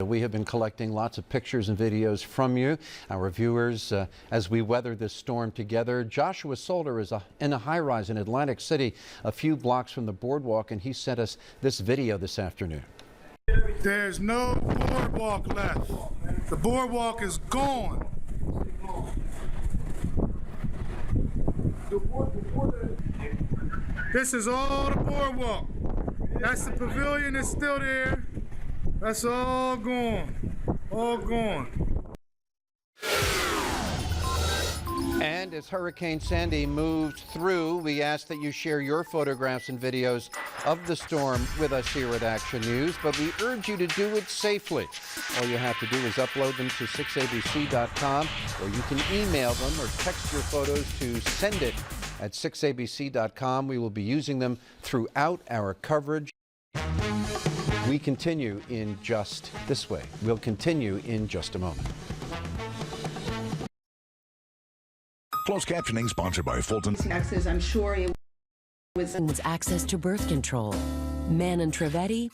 we have been collecting lots of pictures and videos from you, our viewers, as we weather this storm together. Joshua Solder is in a high-rise in Atlantic City, a few blocks from the boardwalk, and he sent us this video this afternoon. There's no boardwalk left. The boardwalk is gone. This is all the boardwalk. That's the pavilion that's still there. That's all gone. All gone. And as Hurricane Sandy moved through, we ask that you share your photographs and videos of the storm with us here at Action News, but we urge you to do it safely. All you have to do is upload them to 6abc.com, or you can email them or text your photos to send it at 6abc.com. We will be using them throughout our coverage. We continue in just this way. We'll continue in just a moment. Closed captioning sponsored by Fulton. Access, I'm sure it was access to birth control. Man and Trivedi.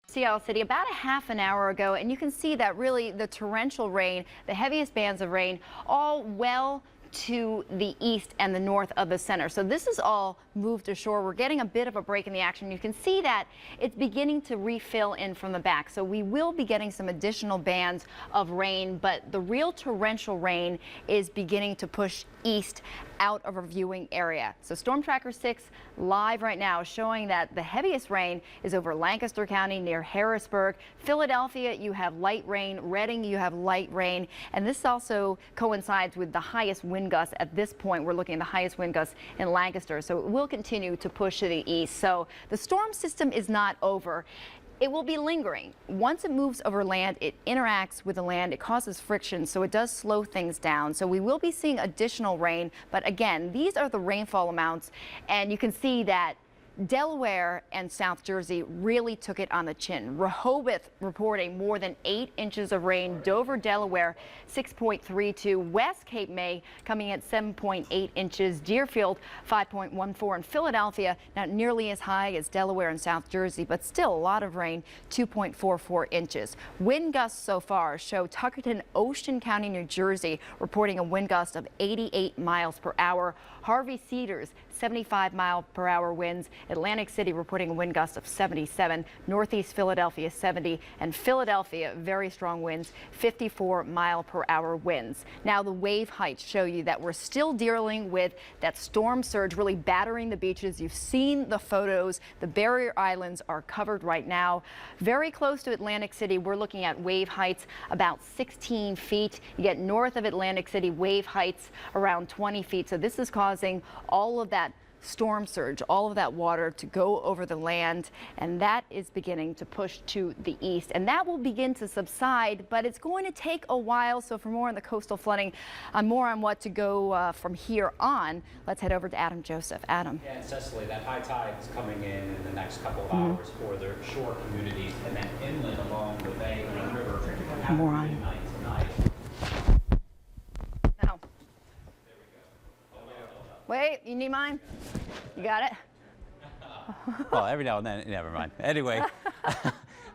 Seattle City about a half an hour ago, and you can see that really the torrential rain, the heaviest bands of rain, all well to the east and the north of the center. So this is all moved ashore. We're getting a bit of a break in the action. You can see that it's beginning to refill in from the back. So we will be getting some additional bands of rain, but the real torrential rain is beginning to push east out of our viewing area. So Storm Tracker 6 live right now showing that the heaviest rain is over Lancaster County near Harrisburg. Philadelphia, you have light rain. Reading, you have light rain. And this also coincides with the highest wind gusts. At this point, we're looking at the highest wind gusts in Lancaster. So it will continue to push to the east. So the storm system is not over. It will be lingering. Once it moves over land, it interacts with the land. It causes friction, so it does slow things down. So we will be seeing additional rain. But again, these are the rainfall amounts. And you can see that Delaware and South Jersey really took it on the chin. Rehoboth reporting more than 8 inches of rain. Dover, Delaware, 6.32. West Cape May coming at 7.8 inches. Deerfield, 5.14. And Philadelphia, not nearly as high as Delaware and South Jersey, but still a lot of rain, 2.44 inches. Wind gusts so far show Tuckerton, Ocean County, New Jersey, reporting a wind gust of 88 miles per hour. Harvey Cedars, 75 mile per hour winds. Atlantic City reporting a wind gust of 77. Northeast Philadelphia 70, and Philadelphia very strong winds, 54 mile per hour winds. Now the wave heights show you that we're still dealing with that storm surge really battering the beaches. You've seen the photos. The barrier islands are covered right now. Very close to Atlantic City, we're looking at wave heights about 16 feet. You get north of Atlantic City, wave heights around 20 feet. So this is causing all of that storm surge, all of that water to go over the land, and that is beginning to push to the east, and that will begin to subside, but it's going to take a while. So for more on the coastal flooding, more on what to go from here on, let's head over to Adam Joseph. Adam. Yeah, and Cecily, that high tide is coming in the next couple of hours for the shore communities, and then inland along the bay and the river. More on tonight. Wait, you need mine? You got it? Well, every now and then, never mind. Anyway,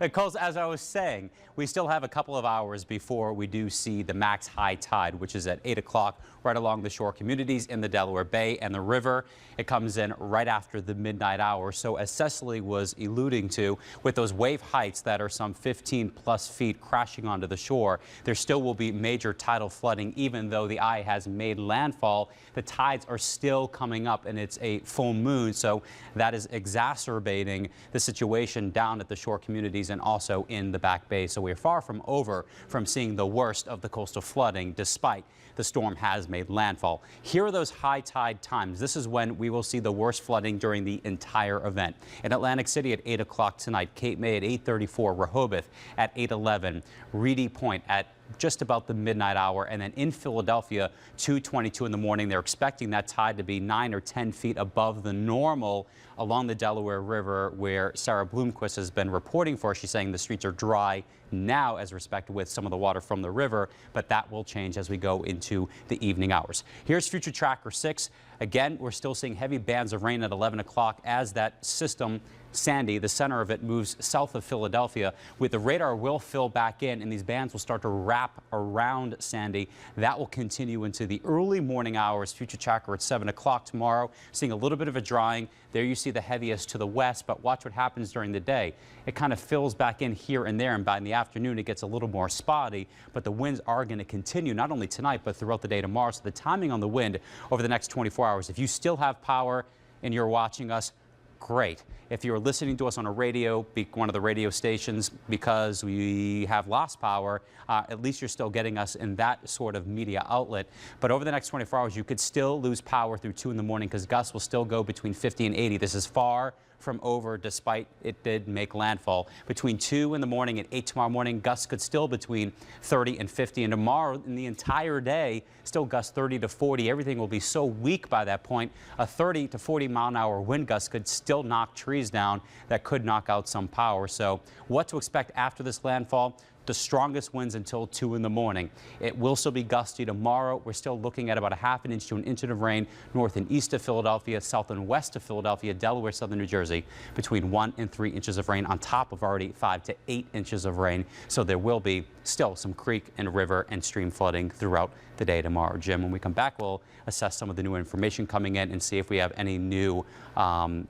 because as I was saying, we still have a couple of hours before we do see the max high tide, which is at 8 o'clock right along the shore communities in the Delaware Bay and the river. It comes in right after the midnight hour. So as Cecily was alluding to, with those wave heights that are some 15+ feet crashing onto the shore, there still will be major tidal flooding. Even though the eye has made landfall, the tides are still coming up, and it's a full moon. So that is exacerbating the situation down at the shore communities and also in the Back Bay. So we're far from over from seeing the worst of the coastal flooding, despite the storm has made landfall. Here are those high tide times. This is when we will see the worst flooding during the entire event. In Atlantic City at 8 o'clock tonight, Cape May at 8:34, Rehoboth at 8:11, Reedy Point at just about the midnight hour, and then in Philadelphia, 2:22 in the morning. They're expecting that tide to be 9 or 10 feet above the normal along the Delaware River, where Sarah Bloomquist has been reporting for. She's saying the streets are dry now as respect with some of the water from the river, but that will change as we go into the evening hours. Here's Future Tracker 6. Again, we're still seeing heavy bands of rain at 11 o'clock as that system Sandy, the center of it, moves south of Philadelphia. The radar will fill back in, and these bands will start to wrap around Sandy. That will continue into the early morning hours. Future tracker at 7 o'clock tomorrow, seeing a little bit of a drying. There you see the heaviest to the west, but watch what happens during the day. It kind of fills back in here and there, and by in the afternoon it gets a little more spotty, but the winds are going to continue not only tonight but throughout the day tomorrow. So the timing on the wind over the next 24 hours, if you still have power and you're watching us, great. If you're listening to us on a radio, one of the radio stations, because we have lost power, at least you're still getting us in that sort of media outlet. But over the next 24 hours, you could still lose power through 2 in the morning because gusts will still go between 50 and 80. This is far from over, despite it did make landfall. Between 2 in the morning and 8 tomorrow morning, gusts could still between 30 and 50. And tomorrow, in the entire day, still gusts 30 to 40. Everything will be so weak by that point. A 30 to 40 mile an hour wind gust could still knock trees down. That could knock out some power. So what to expect after this landfall? The strongest winds until 2 in the morning. It will still be gusty tomorrow. We're still looking at about a ½ inch to an inch of rain north and east of Philadelphia, south and west of Philadelphia, Delaware, southern New Jersey, between 1 and 3 inches of rain on top of already 5 to 8 inches of rain. So there will be still some creek and river and stream flooding throughout the day tomorrow. Jim, when we come back, we'll assess some of the new information coming in and see if we have any new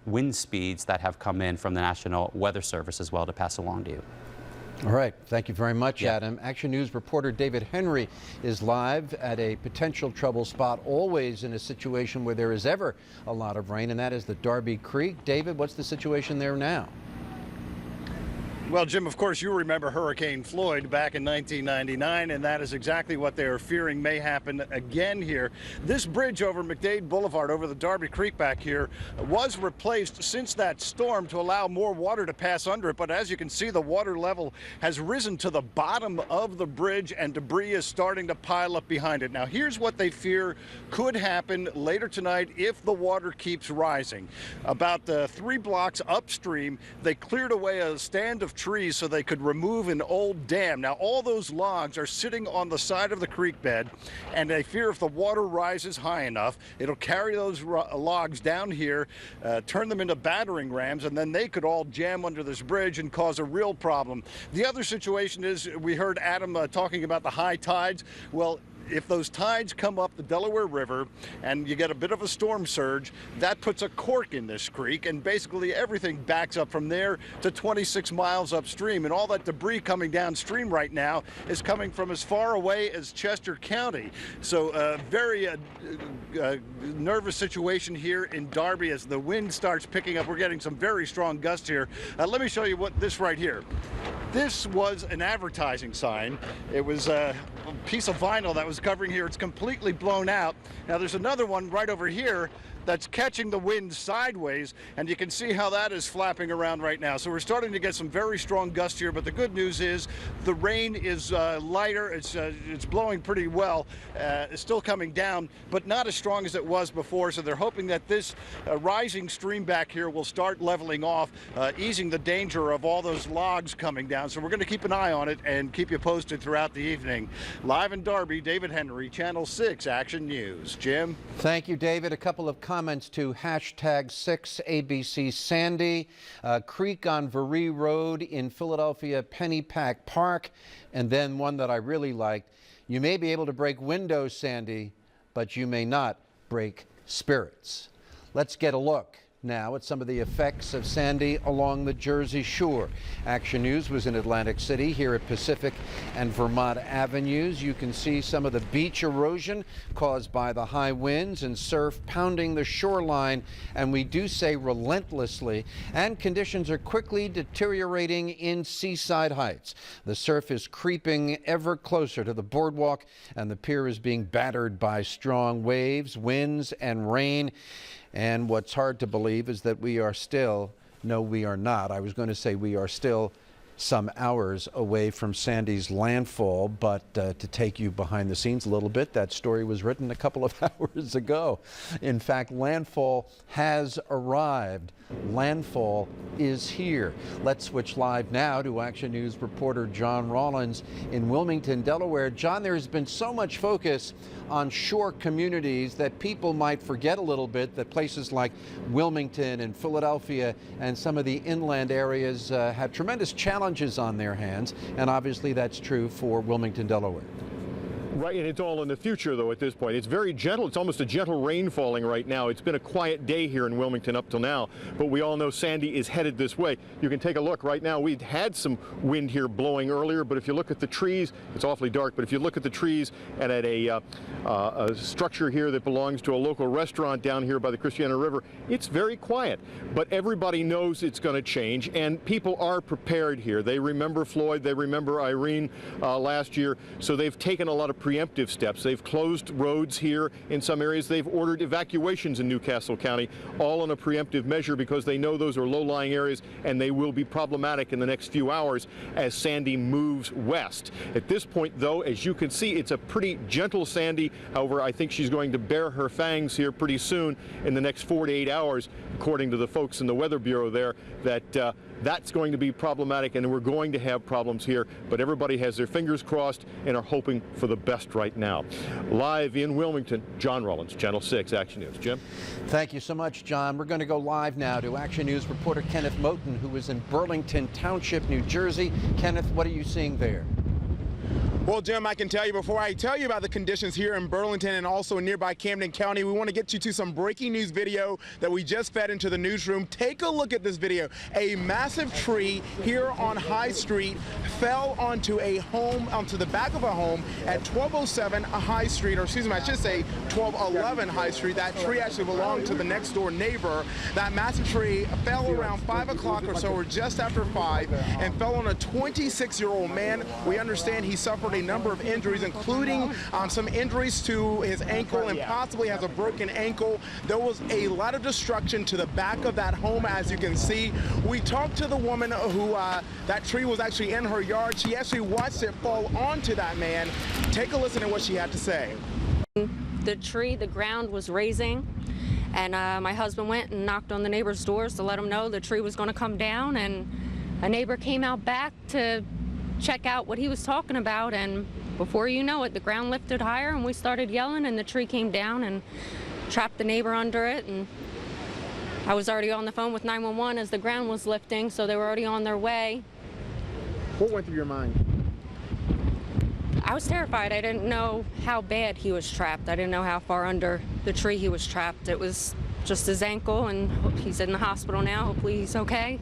wind speeds that have come in from the National Weather Service as well to pass along to you. All right. Thank you very much, Adam. Action News reporter David Henry is live at a potential trouble spot, always in a situation where there is ever a lot of rain, and that is the Darby Creek. David, what's the situation there now? Well, Jim, of course, you remember Hurricane Floyd back in 1999, and that is exactly what they are fearing may happen again here. This bridge over McDade Boulevard over the Darby Creek back here was replaced since that storm to allow more water to pass under it. But as you can see, the water level has risen to the bottom of the bridge, and debris is starting to pile up behind it. Now, here's what they fear could happen later tonight if the water keeps rising. About 3 blocks upstream, they cleared away a stand of trees so they could remove an old dam. Now, all those logs are sitting on the side of the creek bed, and they fear if the water rises high enough, it'll carry those logs down here, turn them into battering rams, and then they could all jam under this bridge and cause a real problem. The other situation is, we heard Adam talking about the high tides. Well, if those tides come up the Delaware River and you get a bit of a storm surge, that puts a cork in this creek, and basically everything backs up from there to 26 miles upstream. And all that debris coming downstream right now is coming from as far away as Chester County. So very nervous situation here in Darby as the wind starts picking up. We're getting some very strong gusts here. Let me show you what this right here. This was an advertising sign. It was a piece of vinyl that was covering here. It's completely blown out. Now there's another one right over here that's catching the wind sideways, and you can see how that is flapping around right now. So we're starting to get some very strong gusts here, but the good news is the rain is lighter. It's blowing pretty well. It's still coming down, but not as strong as it was before. So they're hoping that this rising stream back here will start leveling off, easing the danger of all those logs coming down. So we're going to keep an eye on it and keep you posted throughout the evening. Live in Darby, David Henry, Channel 6 Action News. Jim? Thank you, David. A couple of comments to #6ABC Sandy, Creek on Varee Road in Philadelphia, Pennypack Park, and then one that I really liked. You may be able to break windows, Sandy, but you may not break spirits. Let's get a look now at some of the effects of Sandy along the Jersey Shore. Action News was in Atlantic City here at Pacific and Vermont Avenues. You can see some of the beach erosion caused by the high winds and surf pounding the shoreline, and we do say relentlessly, and conditions are quickly deteriorating in Seaside Heights. The surf is creeping ever closer to the boardwalk, and the pier is being battered by strong waves, winds, and rain. And what's hard to believe is that we are still, no, we are not. I was going to say we are still some hours away from Sandy's landfall, but to take you behind the scenes a little bit, that story was written a couple of hours ago. In fact, landfall has arrived. Landfall is here. Let's switch live now to Action News reporter John Rollins in Wilmington, Delaware. John, there has been so much focus on shore communities that people might forget a little bit that places like Wilmington and Philadelphia and some of the inland areas have tremendous challenges on their hands, and obviously that's true for Wilmington, Delaware. Right, and it's all in the future, though, at this point. It's very gentle. It's almost a gentle rain falling right now. It's been a quiet day here in Wilmington up till now, but we all know Sandy is headed this way. You can take a look right now. We'd had some wind here blowing earlier, but if you look at the trees, it's awfully dark, but if you look at the trees and at a structure here that belongs to a local restaurant down here by the Christiana River, it's very quiet. But everybody knows it's going to change, and people are prepared here. They remember Floyd, they remember Irene last year, so they've taken a lot of preemptive steps. They've closed roads here in some areas. They've ordered evacuations in Newcastle County, all on a preemptive measure because they know those are low-lying areas and they will be problematic in the next few hours as Sandy moves west. At this point, though, as you can see, it's a pretty gentle Sandy. However, I think she's going to bare her fangs here pretty soon in the next 4 to 8 hours, according to the folks in the Weather Bureau there, that that's going to be problematic and we're going to have problems here, but everybody has their fingers crossed and are hoping for the best right now. Live in Wilmington, John Rollins, Channel 6 Action News. Jim? Thank you so much, John. We're going to go live now to Action News reporter Kenneth Moten, who is in Burlington Township, New Jersey. Kenneth, what are you seeing there? Well, Jim, I can tell you, before I tell you about the conditions here in Burlington and also in nearby Camden County, we want to get you to some breaking news video that we just fed into the newsroom. Take a look at this video. A massive tree here on High Street fell onto the back of a home at 1207 High Street, or excuse me, I should say 1211 High Street. That tree actually belonged to the next door neighbor. That massive tree fell around 5 o'clock or so, or just after 5, and fell on a 26-year-old man. We understand he suffered a number of injuries, including some injuries to his ankle and possibly has a broken ankle. There was a lot of destruction to the back of that home, as you can see. We talked to the woman who that tree was actually in her yard. She actually watched it fall onto that man. Take a listen to what she had to say. The tree, the ground was raising, and my husband went and knocked on the neighbor's doors to let them know the tree was going to come down, and a neighbor came out back to check out what he was talking about, and before you know it, the ground lifted higher and we started yelling and the tree came down and trapped the neighbor under it. And I was already on the phone with 911 as the ground was lifting, so they were already on their way. What went through your mind? I was terrified. I didn't know how bad he was trapped. I didn't know how far under the tree he was trapped. It was just his ankle, and he's in the hospital now. Hopefully he's okay.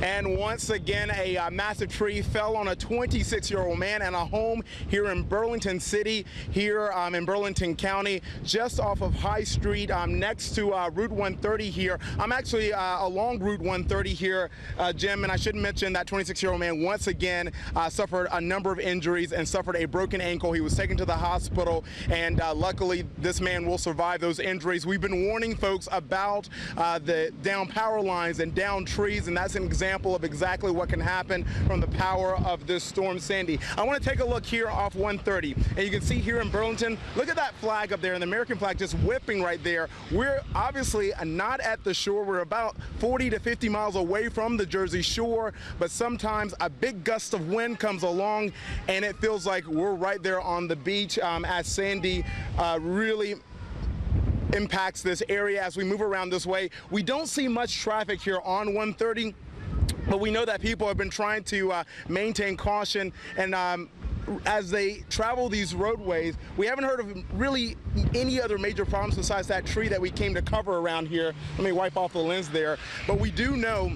And once again, a massive tree fell on a 26-year-old man and a home here in Burlington City, here in Burlington County, just off of High Street, next to Route 130 here. I'm actually along Route 130 here, Jim, and I should mention that 26-year-old man once again suffered a number of injuries and suffered a broken ankle. He was taken to the hospital, and luckily this man will survive those injuries. We've been warning folks about the down power lines and down trees, and that's an example of exactly what can happen from the power of this storm Sandy. I want to take a look here off 130, and you can see here in Burlington, look at that flag up there, and the American flag just whipping right there. We're obviously not at the shore. We're about 40 to 50 miles away from the Jersey shore, but sometimes a big gust of wind comes along and it feels like we're right there on the beach as Sandy really impacts this area. As we move around this way, we don't see much traffic here on 130. But we know that people have been trying to maintain caution, and as they travel these roadways, we haven't heard of really any other major problems besides that tree that we came to cover around here. Let me wipe off the lens there. But we do know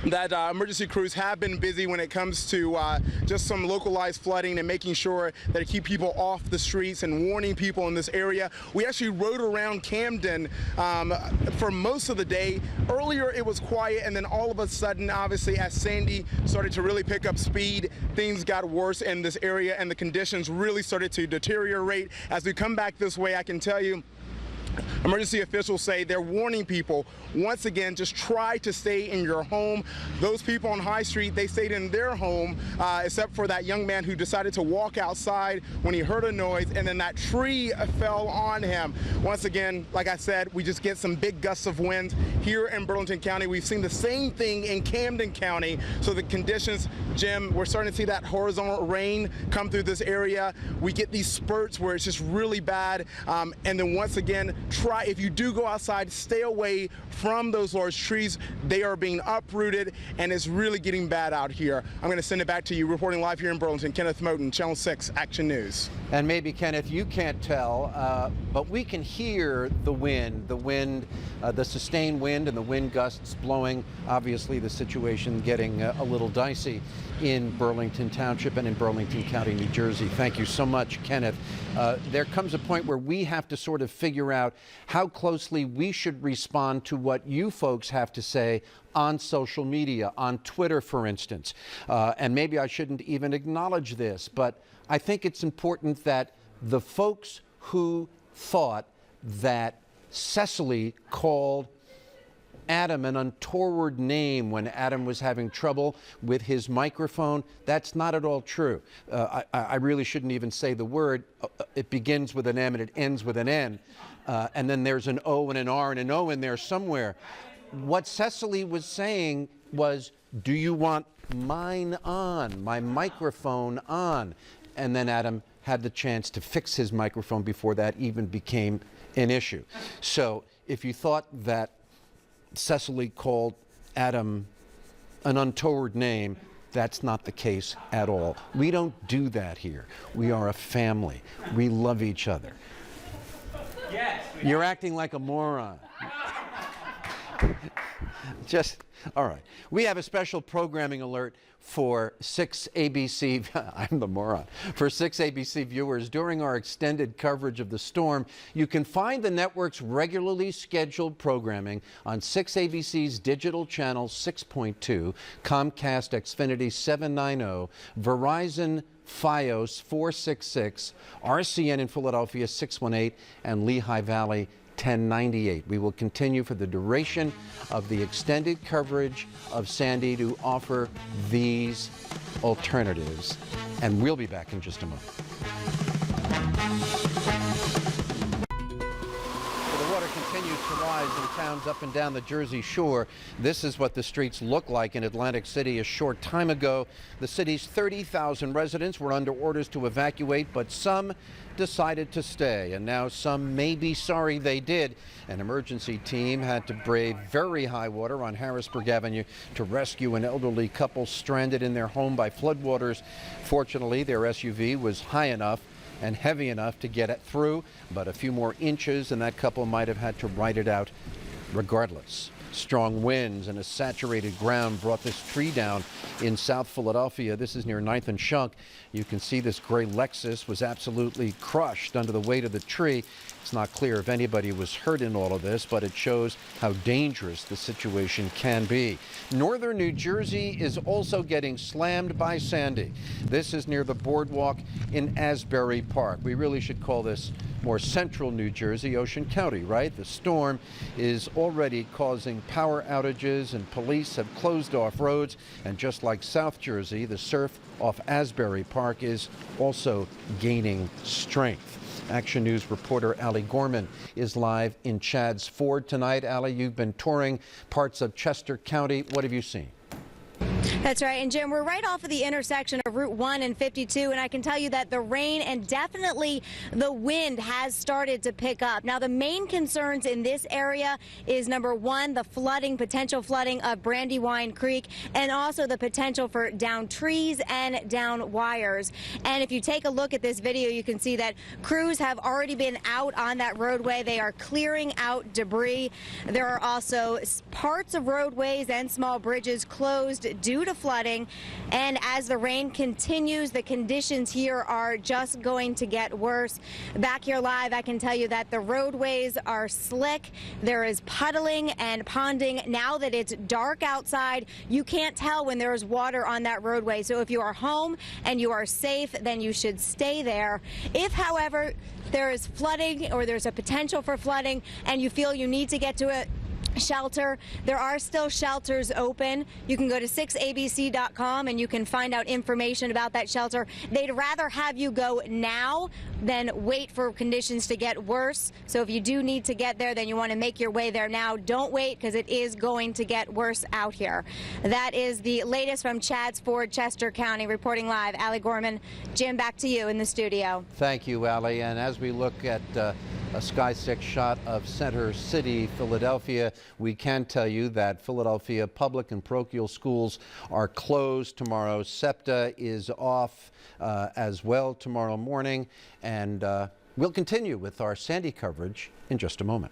that emergency crews have been busy when it comes to just some localized flooding and making sure that it keep people off the streets and warning people in this area. We actually rode around Camden for most of the day. Earlier it was quiet, and then all of a sudden, obviously, as Sandy started to really pick up speed, things got worse in this area and the conditions really started to deteriorate. As we come back this way, I can tell you Emergency officials say they're warning people, once again, just try to stay in your home. Those people on High Street, they stayed in their home, except for that young man who decided to walk outside when he heard a noise, and then that tree fell on him. Once again, like I said, we just get some big gusts of wind here in Burlington County. We've seen the same thing in Camden County. So the conditions, Jim, we're starting to see that horizontal rain come through this area. We get these spurts where it's just really bad. And then once again, if you do go outside, stay away from those large trees. They are being uprooted, and it's really getting bad out here. I'm going to send it back to you, reporting live here in Burlington, Kenneth Moten, Channel 6 Action News. And maybe, Kenneth, you can't tell, but we can hear the wind, the sustained wind and the wind gusts blowing. Obviously, the situation getting a little dicey in Burlington Township and in Burlington County, New Jersey. Thank you so much, Kenneth. There comes a point where we have to sort of figure out how closely we should respond to what you folks have to say on social media, on Twitter, for instance. And maybe I shouldn't even acknowledge this, but I think it's important that the folks who thought that Cecily called Adam an untoward name when Adam was having trouble with his microphone, that's not at all true. I really shouldn't even say the word. It begins with an M and it ends with an N. And then there's an O and an R and an O in there somewhere. What Cecily was saying was, do you want mine on, my microphone on? And then Adam had the chance to fix his microphone before that even became an issue. So if you thought that Cecily called Adam an untoward name, that's not the case at all. We don't do that here. We are a family. We love each other. Yes. You're acting like a moron. All right. We have a special programming alert for 6 ABC, I'm the moron, for 6 ABC viewers during our extended coverage of the storm. You can find the network's regularly scheduled programming on 6 ABC's digital channel 6.2, Comcast Xfinity 790, Verizon Fios 466, RCN in Philadelphia 618, and Lehigh Valley 1098. We will continue for the duration of the extended coverage of Sandy to offer these alternatives, and we'll be back in just a moment. The water continues to rise in towns up and down the Jersey Shore. This is what the streets look like in Atlantic City a short time ago. The city's 30,000 residents were under orders to evacuate, but some decided to stay, and now some may be sorry they did. An emergency team had to brave very high water on Harrisburg Avenue to rescue an elderly couple stranded in their home by floodwaters. Fortunately, their SUV was high enough and heavy enough to get it through, but a few more inches and that couple might have had to ride it out regardless. Strong winds and a saturated ground brought this tree down in South Philadelphia. This is near 9th and Shunk. You can see this gray Lexus was absolutely crushed under the weight of the tree. It's not clear if anybody was hurt in all of this, but it shows how dangerous the situation can be. Northern New Jersey is also getting slammed by Sandy. This is near the boardwalk in Asbury Park. We really should call this more central New Jersey, Ocean County, right? The storm is already causing power outages and police have closed off roads. And just like South Jersey, the surf off Asbury Park is also gaining strength. Action News reporter Allie Gorman is live in Chadds Ford tonight. Allie, you've been touring parts of Chester County. What have you seen? That's right. And Jim, we're right off of the intersection of Route 1 and 52, and I can tell you that the rain and definitely the wind has started to pick up. Now, the main concerns in this area is, number one, the flooding, potential flooding of Brandywine Creek, and also the potential for down trees and down wires. And if you take a look at this video, you can see that crews have already been out on that roadway. They are clearing out debris. There are also parts of roadways and small bridges closed due to to flooding. And as the rain continues, the conditions here are just going to get worse. Back here live, I can tell you that the roadways are slick. There is puddling and ponding. Now that it's dark outside, you can't tell when there is water on that roadway. So if you are home and you are safe, then you should stay there. If, however, there is flooding or there's a potential for flooding and you feel you need to get to a shelter, there are still shelters open. You can go to 6abc.com and you can find out information about that shelter. They'd rather have you go now than wait for conditions to get worse. So if you do need to get there, then you want to make your way there now. Don't wait, because it is going to get worse out here. That is the latest from Chadds Ford, Chester County. Reporting live, Allie Gorman. Jim, back to you in the studio. Thank you, Allie. And as we look at a Sky 6 shot of Center City, Philadelphia, we can tell you that Philadelphia public and parochial schools are closed tomorrow. SEPTA is off as well tomorrow morning. And we'll continue with our Sandy coverage in just a moment.